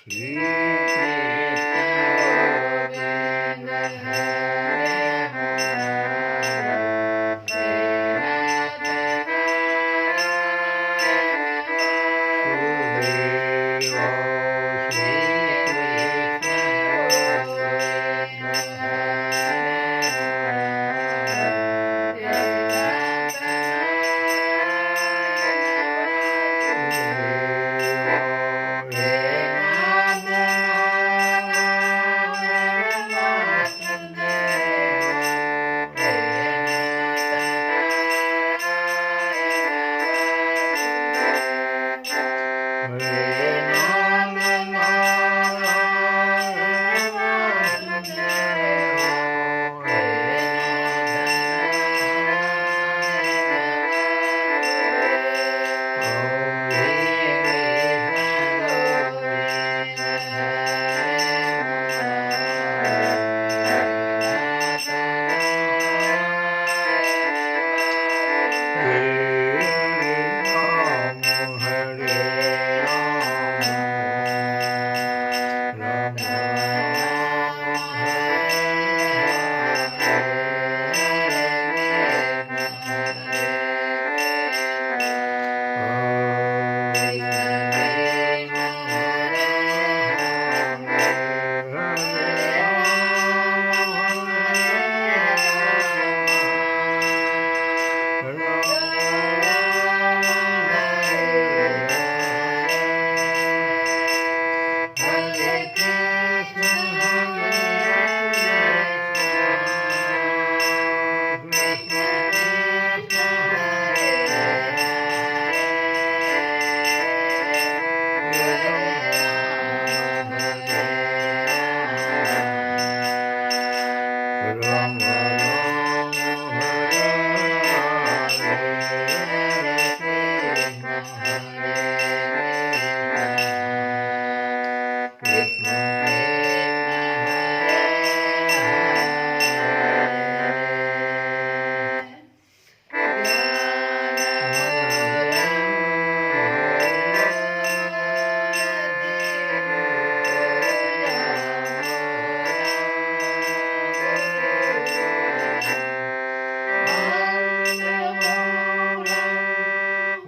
श्री कृष्ण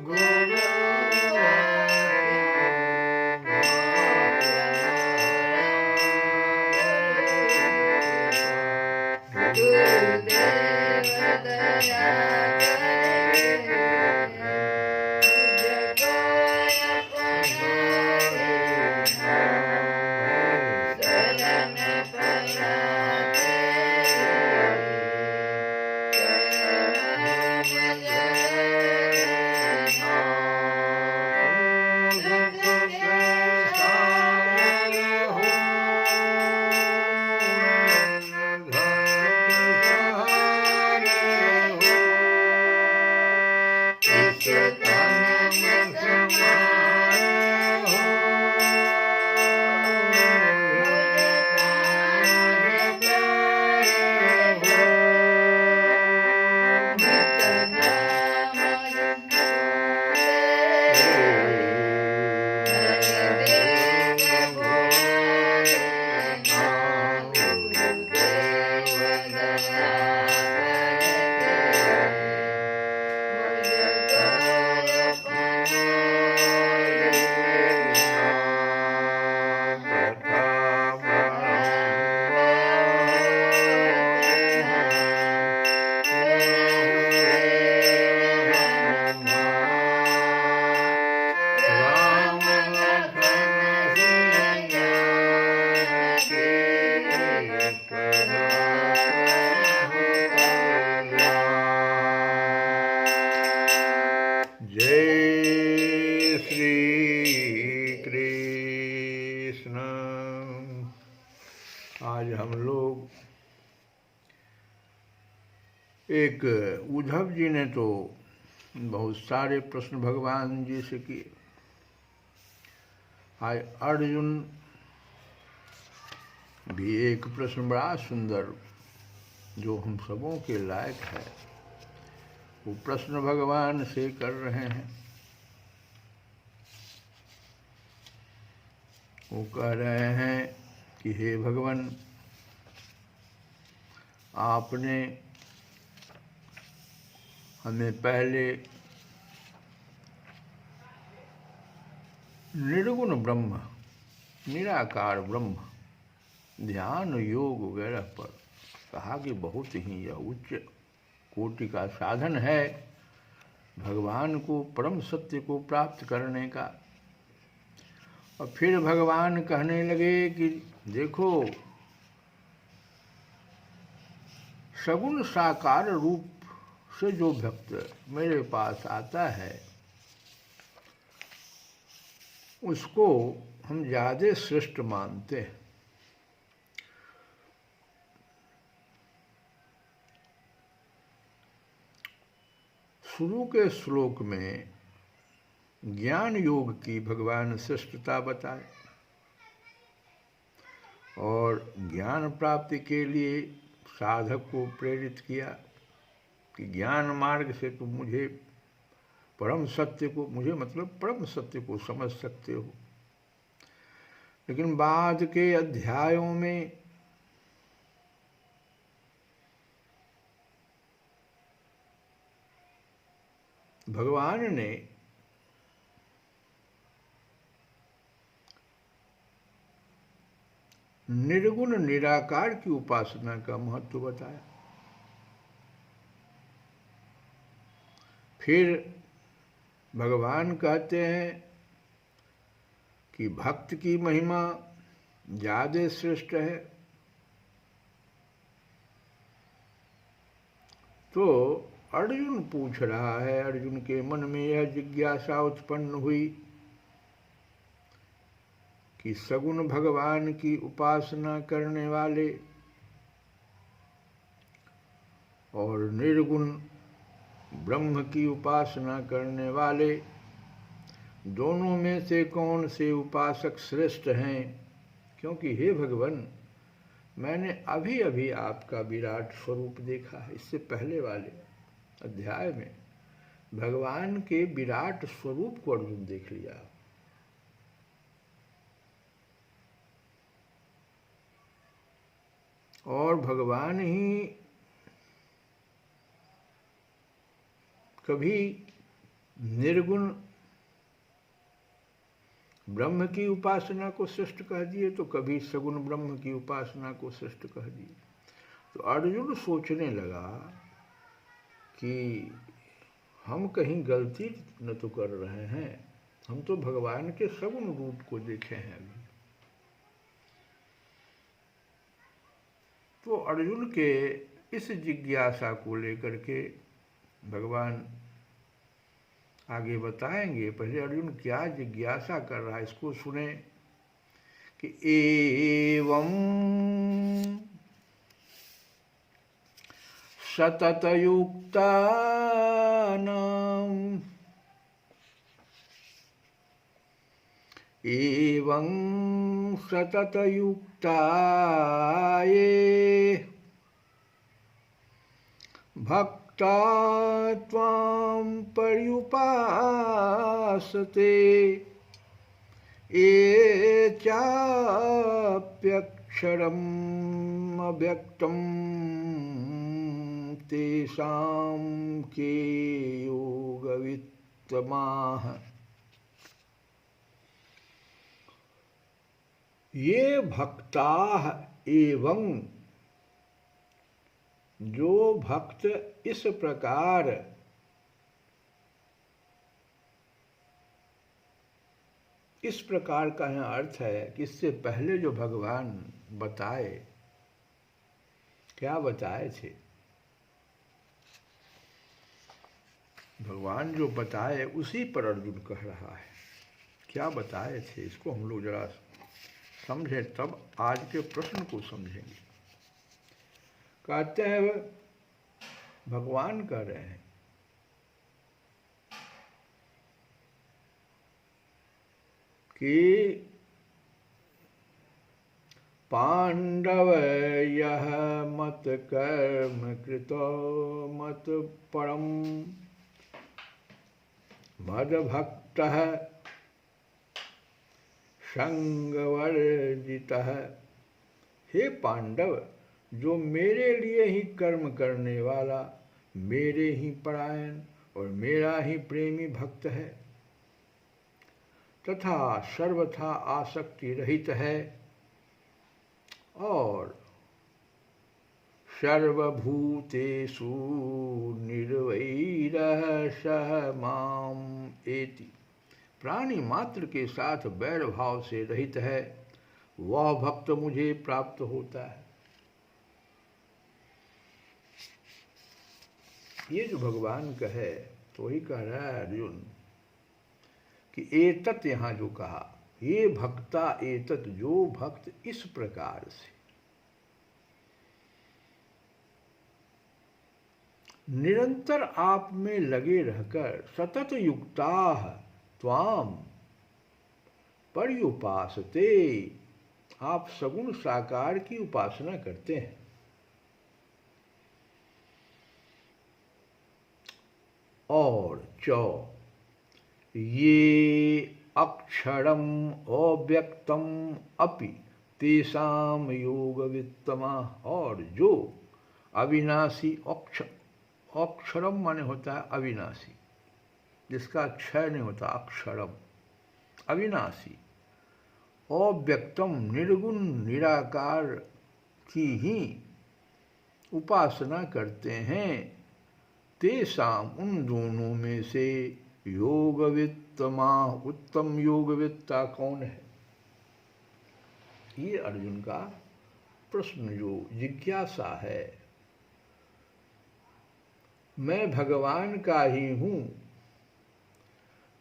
गोविंद हरे आज हम लोग एक उद्धव जी ने तो बहुत सारे प्रश्न भगवान जी से किए। आज अर्जुन भी एक प्रश्न बड़ा सुंदर जो हम सबों के लायक है वो प्रश्न भगवान से कर रहे हैं। वो कह रहे हैं कि हे भगवान, आपने हमें पहले निर्गुण ब्रह्म, निराकार ब्रह्म, ध्यान योग वगैरह पर कहा कि बहुत ही यह उच्च कोटि का साधन है भगवान को, परम सत्य को प्राप्त करने का। और फिर भगवान कहने लगे कि देखो, सगुण साकार रूप से जो भक्त मेरे पास आता है उसको हम ज़्यादा श्रेष्ठ मानते हैं। शुरू के श्लोक में ज्ञान योग की भगवान श्रेष्ठता बताए और ज्ञान प्राप्ति के लिए साधक को प्रेरित किया कि ज्ञान मार्ग से तुम मुझे परम सत्य को, मुझे मतलब परम सत्य को समझ सकते हो। लेकिन बाद के अध्यायों में भगवान ने निर्गुण निराकार की उपासना का महत्व बताया। फिर भगवान कहते हैं कि भक्त की महिमा ज़्यादा श्रेष्ठ है। तो अर्जुन पूछ रहा है, अर्जुन के मन में यह जिज्ञासा उत्पन्न हुई कि सगुण भगवान की उपासना करने वाले और निर्गुण ब्रह्म की उपासना करने वाले, दोनों में से कौन से उपासक श्रेष्ठ हैं? क्योंकि हे भगवान, मैंने अभी अभी आपका विराट स्वरूप देखा है। इससे पहले वाले अध्याय में भगवान के विराट स्वरूप को अर्जुन देख लिया। और भगवान ही कभी निर्गुण ब्रह्म की उपासना को श्रेष्ठ कह दिए तो कभी सगुण ब्रह्म की उपासना को श्रेष्ठ कह दिए। तो अर्जुन सोचने लगा कि हम कहीं गलती न तो कर रहे हैं, हम तो भगवान के सगुण रूप को देखे हैं अभी। तो अर्जुन के इस जिज्ञासा को लेकर के भगवान आगे बताएंगे। पहले अर्जुन क्या जिज्ञासा कर रहा है इसको सुने कि एवं सततयुक्तानां एवं सततयुक्ताये भक्ता त्वां पर्युपासते ये चाप्यक्षरम् अव्यक्तं तेषां के योगवित्तमाः। ये भक्ताः एवं, जो भक्त इस प्रकार का यहाँ अर्थ है कि इससे पहले जो भगवान बताए, क्या बताए थे? भगवान जो बताए उसी पर अर्जुन कह रहा है। क्या बताए थे इसको हम लोग जरा समझें, तब आज के प्रश्न को समझेंगे। कहते हैं, भगवान कह रहे हैं कि पांडव यह मत कर्म कृतो मत परम मद भक्तः संगवर्जितः। हे पांडव, जो मेरे लिए ही कर्म करने वाला, मेरे ही परायण और मेरा ही प्रेमी भक्त है, तथा सर्वथा आसक्ति रहित है, और सर्वभूतेषु निर्वैरः सः माम एति, प्राणी मात्र के साथ वैर भाव से रहित है, वह भक्त मुझे प्राप्त होता है। ये जो भगवान कहे तो ही कह रहा है अर्जुन कि एतत्, यहाँ जो कहा, ये भक्ता एतत्, जो भक्त इस प्रकार से निरंतर आप में लगे रहकर सतत युक्ताः त्वाम पर्युपासते, आप सगुण साकार की उपासना करते हैं। और ये अक्षरम अव्यक्तम अपि तेषाम योगवित्तमा, और जो अविनाशी, अक्षरम माने होता है अविनाशी, जिसका क्षय नहीं होता, अक्षरम अविनाशी, अव्यक्तम निर्गुण निराकार की ही उपासना करते हैं, तेषाम उन दोनों में से योगवित्तमा, उत्तम योगवित्ता कौन है? ये अर्जुन का प्रश्न, जो जिज्ञासा है। मैं भगवान का ही हूँ,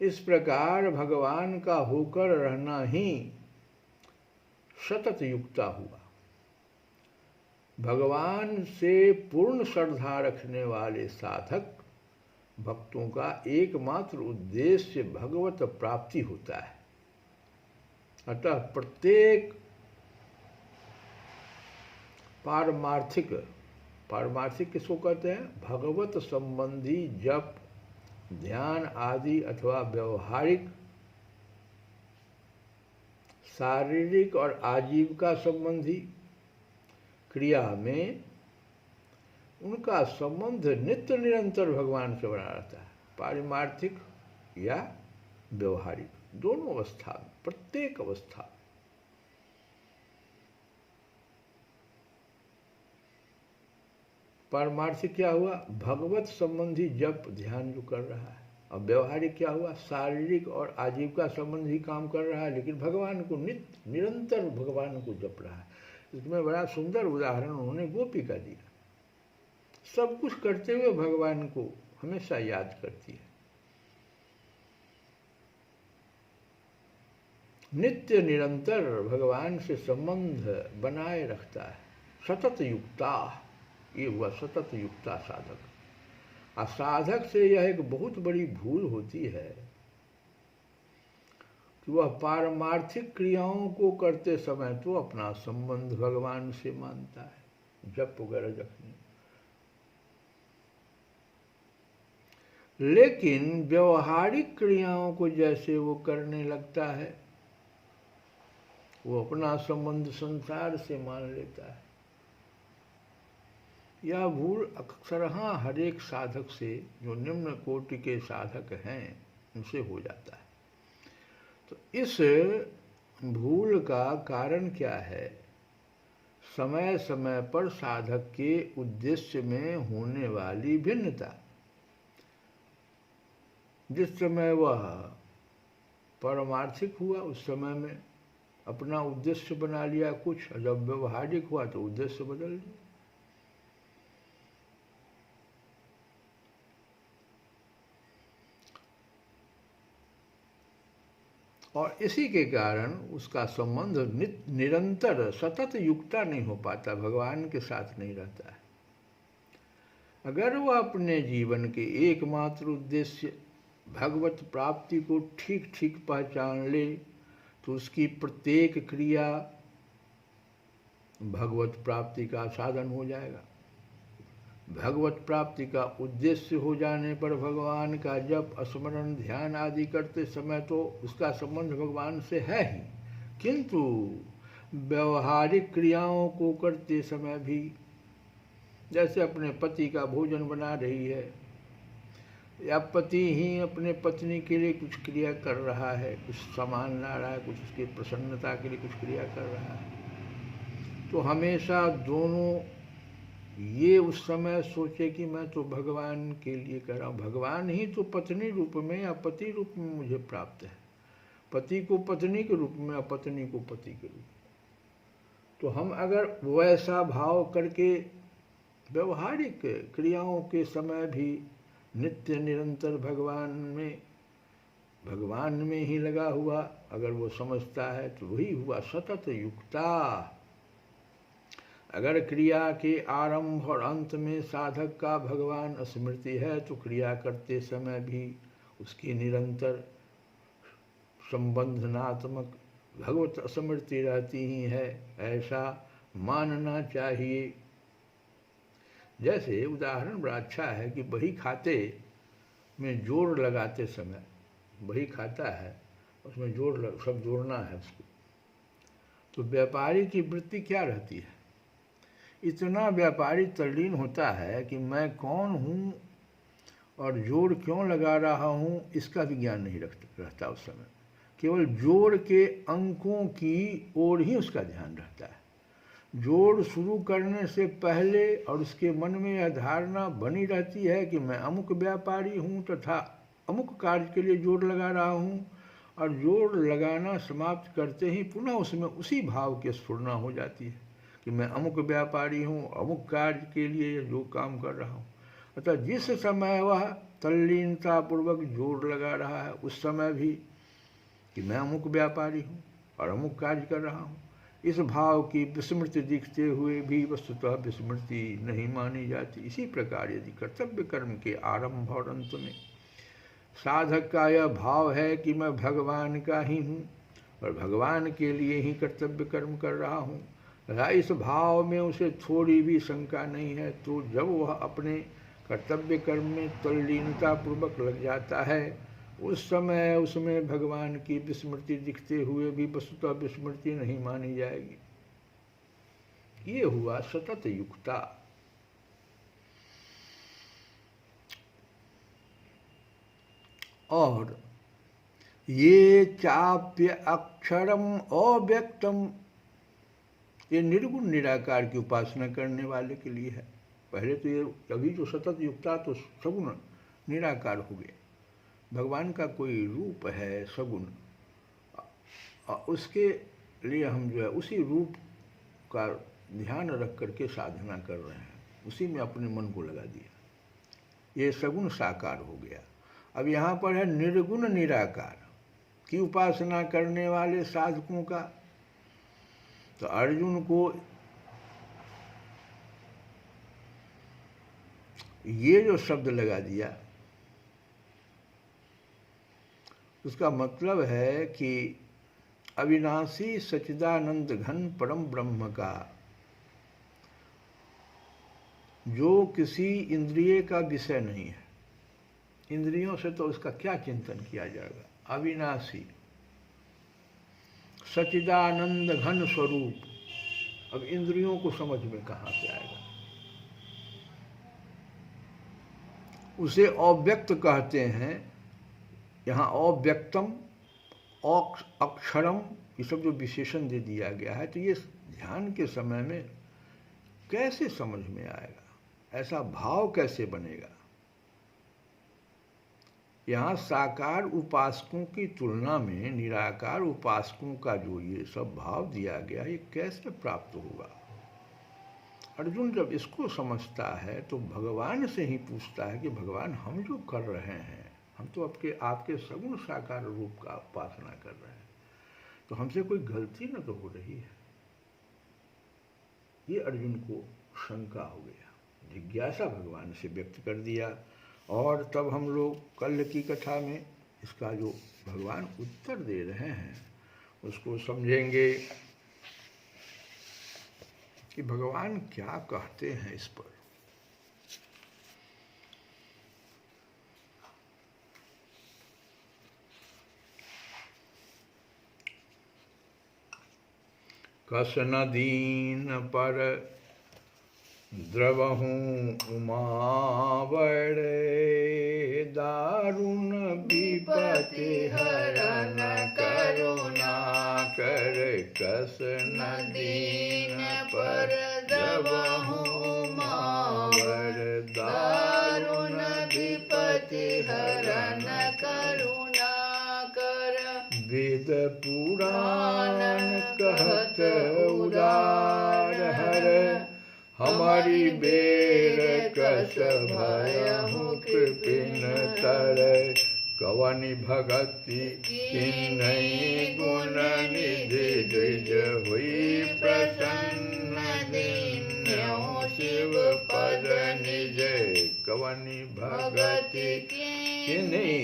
इस प्रकार भगवान का होकर रहना ही सतत युक्ता हुआ। भगवान से पूर्ण श्रद्धा रखने वाले साधक भक्तों का एकमात्र उद्देश्य भगवत प्राप्ति होता है। अतः प्रत्येक पारमार्थिक किसको कहते हैं? भगवत संबंधी जप, ध्यान आदि अथवा व्यवहारिक, शारीरिक और आजीविका संबंधी क्रिया में उनका संबंध नित्य निरंतर भगवान से बना रहता है। पारमार्थिक या व्यवहारिक, दोनों अवस्था में, प्रत्येक अवस्था। पारमार्थिक क्या हुआ? भगवत संबंधी जप ध्यान जो कर रहा है। और व्यवहारिक क्या हुआ? शारीरिक और आजीविका संबंधी काम कर रहा है, लेकिन भगवान को नित्य निरंतर भगवान को जप रहा है। इसमें बड़ा सुंदर उदाहरण उन्होंने गोपी का दिया। सब कुछ करते हुए भगवान को हमेशा याद करती है, नित्य निरंतर भगवान से संबंध बनाए रखता है। सतत युक्ता, ये हुआ सतत युक्ता साधक। साधक से यह एक बहुत बड़ी भूल होती है कि वह पारमार्थिक क्रियाओं को करते समय तो अपना संबंध भगवान से मानता है, जप वगैरह जपने, लेकिन व्यवहारिक क्रियाओं को जैसे वो करने लगता है, वो अपना संबंध संसार से मान लेता है। यह भूल अक्सर हर एक साधक से, जो निम्न कोटि के साधक हैं, उनसे हो जाता है। तो इस भूल का कारण क्या है? समय समय पर साधक के उद्देश्य में होने वाली भिन्नता। जिस समय वह पारमार्थिक हुआ उस समय में अपना उद्देश्य बना लिया कुछ, और जब व्यवहारिक हुआ तो उद्देश्य बदल दिया। और इसी के कारण उसका संबंध निरंतर सतत युक्ता नहीं हो पाता, भगवान के साथ नहीं रहता है। अगर वह अपने जीवन के एकमात्र उद्देश्य भगवत प्राप्ति को ठीक ठीक पहचान ले, तो उसकी प्रत्येक क्रिया भगवत प्राप्ति का साधन हो जाएगा। भगवत प्राप्ति का उद्देश्य हो जाने पर भगवान का जप, स्मरण, ध्यान आदि करते समय तो उसका संबंध भगवान से है ही, किंतु व्यवहारिक क्रियाओं को करते समय भी, जैसे अपने पति का भोजन बना रही है, या पति ही अपने पत्नी के लिए कुछ क्रिया कर रहा है, कुछ सामान ला रहा है, कुछ उसकी प्रसन्नता के लिए कुछ क्रिया कर रहा है, तो हमेशा दोनों ये उस समय सोचे कि मैं तो भगवान के लिए कर रहा हूँ, भगवान ही तो पत्नी रूप में या पति रूप में मुझे प्राप्त है, पति को पत्नी के रूप में या पत्नी को पति के रूप में। तो हम अगर वैसा भाव करके व्यवहारिक क्रियाओं के समय भी नित्य निरंतर भगवान में ही लगा हुआ अगर वो समझता है, तो वही हुआ सतत युक्ता। अगर क्रिया के आरंभ और अंत में साधक का भगवान स्मृति है, तो क्रिया करते समय भी उसकी निरंतर संबंधनात्मक भगवत स्मृति रहती ही है, ऐसा मानना चाहिए। जैसे उदाहरण बड़ा अच्छा है कि बही खाते में जोड़ लगाते समय, बही खाता है उसमें सब जोड़ना है उसको, तो व्यापारी की वृत्ति क्या रहती है, इतना व्यापारी तल्लीन होता है कि मैं कौन हूँ और जोड़ क्यों लगा रहा हूँ इसका भी ज्ञान नहीं रहता उस समय, केवल जोड़ के अंकों की ओर ही उसका ध्यान रहता है। जोड़ शुरू करने से पहले और उसके मन में यह धारणा बनी रहती है कि मैं अमुक व्यापारी हूँ तथा अमुक कार्य के लिए जोड़ लगा रहा हूँ, और जोड़ लगाना समाप्त करते ही पुनः उसमें उसी भाव की स्फुरना हो जाती है कि मैं अमुक व्यापारी हूँ, अमुक कार्य के लिए जो काम कर रहा हूँ। अतः जिस समय वह तल्लीनतापूर्वक जोड़ लगा रहा है, उस समय भी कि मैं अमुक व्यापारी हूँ और अमुक कार्य कर रहा हूँ, इस भाव की विस्मृति दिखते हुए भी वस्तुतः विस्मृति नहीं मानी जाती। इसी प्रकार यदि कर्तव्य कर्म के आरंभ और अंत में साधक का यह भाव है कि मैं भगवान का ही हूँ और भगवान के लिए ही कर्तव्य कर्म कर रहा हूँ, इस भाव में उसे थोड़ी भी शंका नहीं है, तो जब वह अपने कर्तव्य कर्म में तल्लीनता पूर्वक लग जाता है, उस समय उसमें भगवान की विस्मृति दिखते हुए भी वस्तुतः विस्मृति नहीं मानी जाएगी। ये हुआ सतत युक्ता। और ये चाप्य अक्षरम अव्यक्तम, ये निर्गुण निराकार की उपासना करने वाले के लिए है। पहले तो ये अभी जो सतत युक्ता तो सगुण निराकार हो गए, भगवान का कोई रूप है सगुण, उसके लिए हम जो है उसी रूप का ध्यान रख करके साधना कर रहे हैं, उसी में अपने मन को लगा दिया, ये सगुण साकार हो गया। अब यहाँ पर है निर्गुण निराकार की उपासना करने वाले साधकों का, तो अर्जुन को ये जो शब्द लगा दिया, उसका मतलब है कि अविनाशी सच्चिदानंद घन परम ब्रह्म का जो किसी इंद्रिय का विषय नहीं है, इंद्रियों से तो उसका क्या चिंतन किया जाएगा, अविनाशी सच्चिदानंद घन स्वरूप, अब इंद्रियों को समझ में कहाँ से आएगा। उसे अव्यक्त कहते हैं, यहाँ अव्यक्तम अक्षरम ये सब जो विशेषण दे दिया गया है, तो ये ध्यान के समय में कैसे समझ में आएगा, ऐसा भाव कैसे बनेगा। यहाँ साकार उपासकों की तुलना में निराकार उपासकों का जो ये सब भाव दिया गया, ये कैसे प्राप्त होगा। अर्जुन जब इसको समझता है तो भगवान से ही पूछता है कि भगवान हम जो कर रहे हैं, हम तो आपके सगुण साकार रूप का उपासना कर रहे हैं, तो हमसे कोई गलती न तो हो रही है। ये अर्जुन को शंका हो गया, जिज्ञासा भगवान से व्यक्त कर दिया। और तब हम लोग कल की कथा में इसका जो भगवान उत्तर दे रहे हैं उसको समझेंगे कि भगवान क्या कहते हैं इस पर। कस न दीन पर द्रवहूँ उमावड़े, दारुण विपति हरन करुणा कर, कस न दीन पर द्रवहूँ उमावड़, दारुण विपति हरन करुणा कर, वेद पुराण कहत उदार हर, हमारी बेर कस भयहु कृपिन तर, कवनि भगति किन्हीं गुण निधि द्विज हुई प्रसन्न, दीन्यो शिव पद निज, कवनि भगति किन्हीं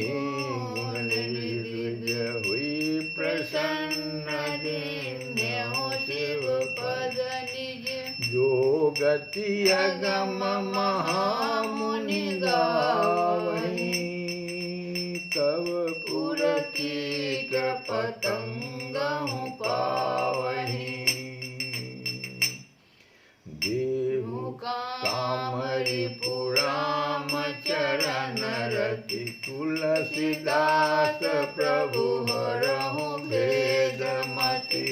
गुण निधि द्विज हुई प्रसन्न, दीन्यो शिव पद निज, जो गति अगम महामुनि गावहीं, तब पुर कीट पतंगहु पावहीं, देहु कामरि पुराम चरण रति, तुलसीदास प्रभु हरहु भेदमति,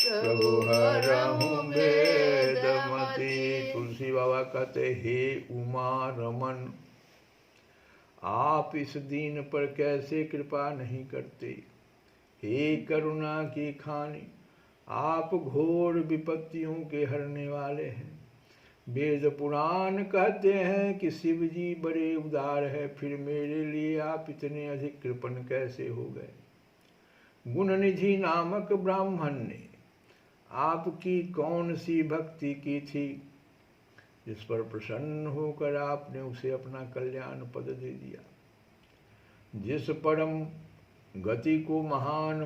प्रभु हरहु भेदमति। तुलसी बाबा कहते, हे उमा रमन, आप इस दीन पर कैसे कृपा नहीं करते। हे करुणा की खानी, आप घोर विपत्तियों के हरने वाले हैं। वेद पुराण कहते हैं कि शिव जी बड़े उदार है, फिर मेरे लिए आप इतने अधिक कृपण कैसे हो गए। गुणनिधि नामक ब्राह्मण ने आपकी कौन सी भक्ति की थी, जिस पर प्रसन्न होकर आपने उसे अपना कल्याण पद दे दिया। जिस परम गति को महान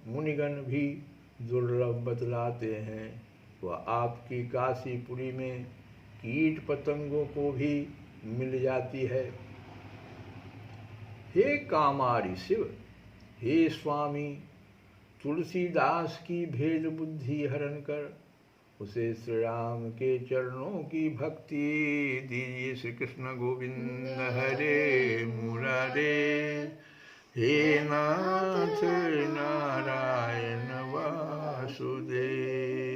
मुनिगण भी दुर्लभ बतलाते हैं, वह आपकी काशीपुरी में कीट पतंगों को भी मिल जाती है। हे कामारी शिव, हे स्वामी, तुलसीदास की भेद बुद्धि हरण कर उसे श्री राम के चरणों की भक्ति दीजिए। श्री कृष्ण गोविंद हरे मुरारे, हे नाथ नारायण वासुदेव।